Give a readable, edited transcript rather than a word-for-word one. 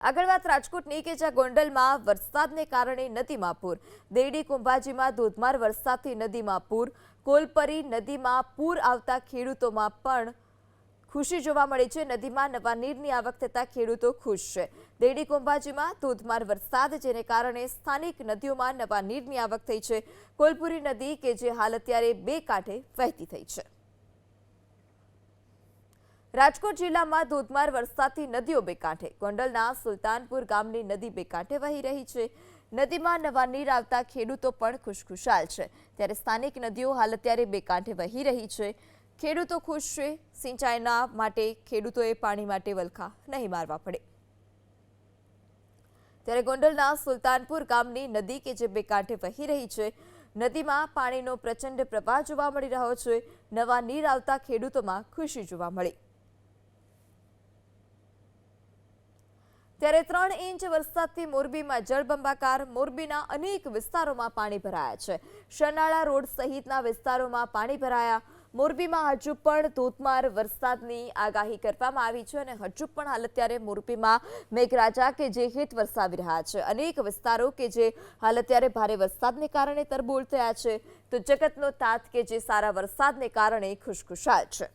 આગળ વાત રાજકોટની કે જ્યાં ગોંડલમાં વરસાદને કારણે નદીમાં પૂર, દેરડી કુંભાજીમાં ધોધમાર વરસાદથી નદીમાં પૂર, કોલપરી નદીમાં પૂર આવતા ખેડૂતોમાં પણ ખુશી જોવા મળી છે। નદીમાં નવા નીરની આવક થતા ખેડૂતો ખુશ છે। દેરડી કુંભાજીમાં ધોધમાર વરસાદ જેને કારણે સ્થાનિક નદીઓમાં નવા નીરની આવક થઈ છે। કોલપુરી નદી કે જે હાલ અત્યારે બે કાંઠે વહેતી થઈ છે। રાજકોટ જિલ્લામાં ધોધમાર વરસાદથી નદીઓ બે કાંઠે, ગોંડલના સુલતાનપુર ગામની નદી બે કાંઠે વહી રહી છે। નદીમાં નવા નીર આવતા ખેડૂતો પણ ખુશખુશાલ છે, ત્યારે સ્થાનિક નદીઓ હાલ અત્યારે બે કાંઠે વહી રહી છે। ખેડૂતો ખુશ છે, સિંચાઈના માટે ખેડૂતોએ પાણી માટે વલખા નહીં મારવા પડે। ત્યારે ગોંડલના સુલતાનપુર ગામની નદી કે જે બે કાંઠે વહી રહી છે, નદીમાં પાણીનો પ્રચંડ પ્રવાહ જોવા મળી રહ્યો છે। નવા નીર આવતા ખેડૂતોમાં ખુશી જોવા મળી। ત્યારે 3 ઇંચ વરસાદથી મોરબીમાં જળબંબાકાર, મોરબીના અનેક વિસ્તારોમાં પાણી ભરાયા છે। શનાળા રોડ સહિતના વિસ્તારોમાં પાણી ભરાયા। મોરબીમાં હજુ પણ ધોધમાર વરસાદની આગાહી કરવામાં આવી છે અને હજુ પણ હાલ અત્યારે મોરબીમાં મેઘરાજા કે જે હિટ વરસાવી રહ્યા છે। અનેક વિસ્તારો કે જે હાલ અત્યારે ભારે વરસાદને કારણે તરબોળ થયા છે, તો જગતનો તાત કે જે સારા વરસાદને કારણે ખુશખુશાલ છે।